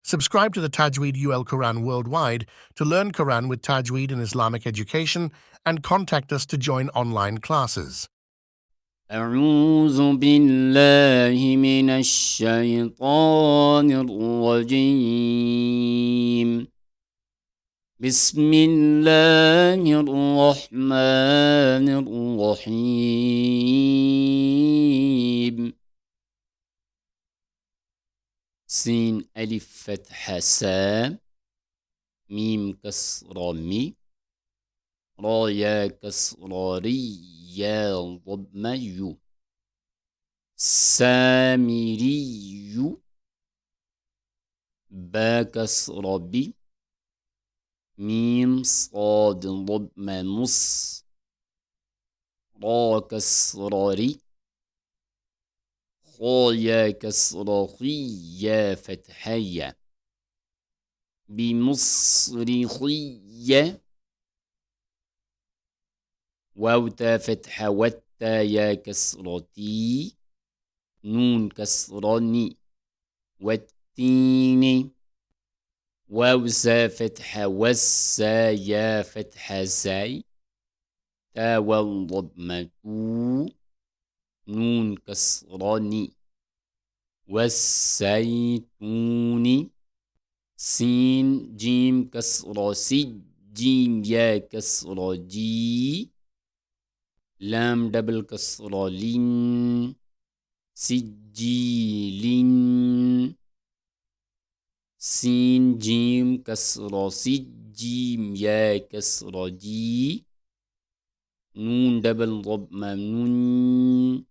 Subscribe to the Tajweed UL Quran worldwide to learn Quran with Tajweed and Islamic education and contact us to join online classes. أعوذ بالله من الشيطان الرجيم. بسم الله الرحمن الرحيم. سين ألف فتحة سا، ميم كسرة مي، را يا كسرة ري، يا ضم يو. سامري، با كسرة بي، ميم صاد ضم نص، را كسرة ري، خا يا كسرة خي، يا فتحية. بمصرخية، واو تا فتحة والتا يا كسرتي، نون كسرني، والتين. واو سا فتحة والسا يا فتحة زاي، تا والضمة، نون كسرني، والزيتون. سين جيم كسرة سي، جيم يا كسرة جي، لام دبل كسرة لين، سجيلين. سين جيم كسرة سي، جيم يا كسرة جي، نون دبل ضمة نون،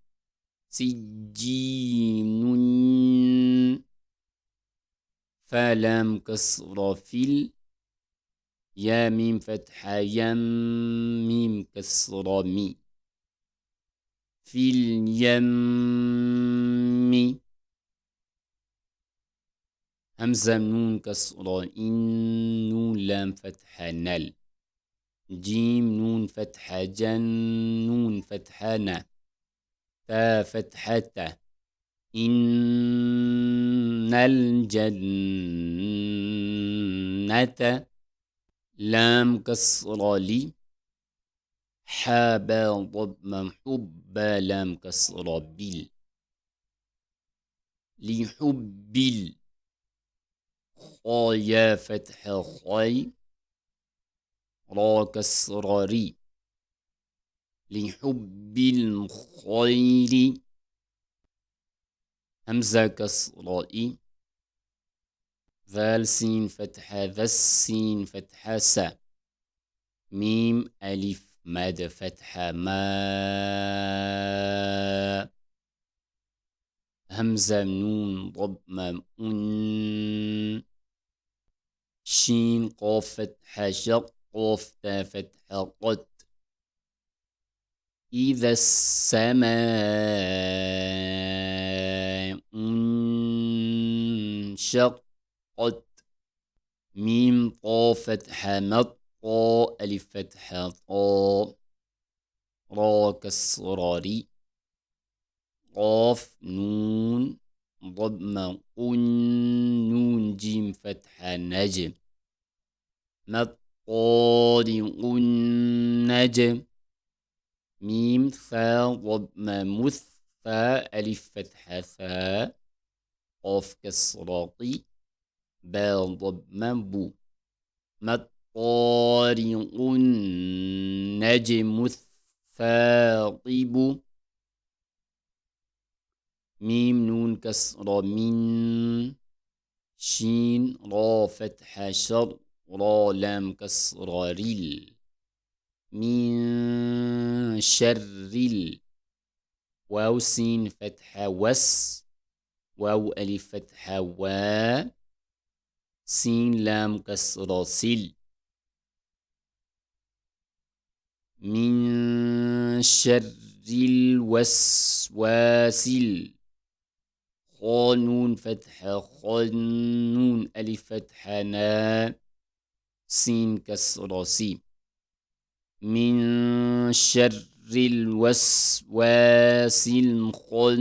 سجين. فلام كسرة فيل، يا ميم فتحة يم، ميم كسرة مي. في اليم، همزة نون كسرة إن، نون لام فتحة نل. جيم نون فتحة جن، نون فتحة نا. تا فتحة تا، إن الجنة. لام كسرة لي، حابا ضم حبا، لام كسرة بيل. لحب خا يا فتحة خاي، را كسرة ري. لحب الخير، همزة كسرة إي، ذال سين فتحة ذا، السين فتحة سا. ميم ألف مد فتحة ما، همزة نون ضمة أن. شين قاف فتحة شق، قاف تا فتحة قد. إذا السماء انشقت. ميم طا فتحة مط، طا ألف فتحة طا، را كسرة ري. قاف نون ضمة قن، نون جيم فتحة نجم. مطارق النجم. ميم ثا ضمة مث، ثا ألف فتحة ثا، قاف كسرة طي، با ضمة بو. مطارق النجم الثاقب. ميم نون كسرة من، شين را فتحة شر، را لام كسرة ريل. من شر واو سين فتحة وس، واو ألف فتحة وا، سين لام كسرة سل. من شر الوسواس، خا نون فتحة خا، نون ألف فتحة نا، سين كسرة سي. من شر الوسواس الخناس.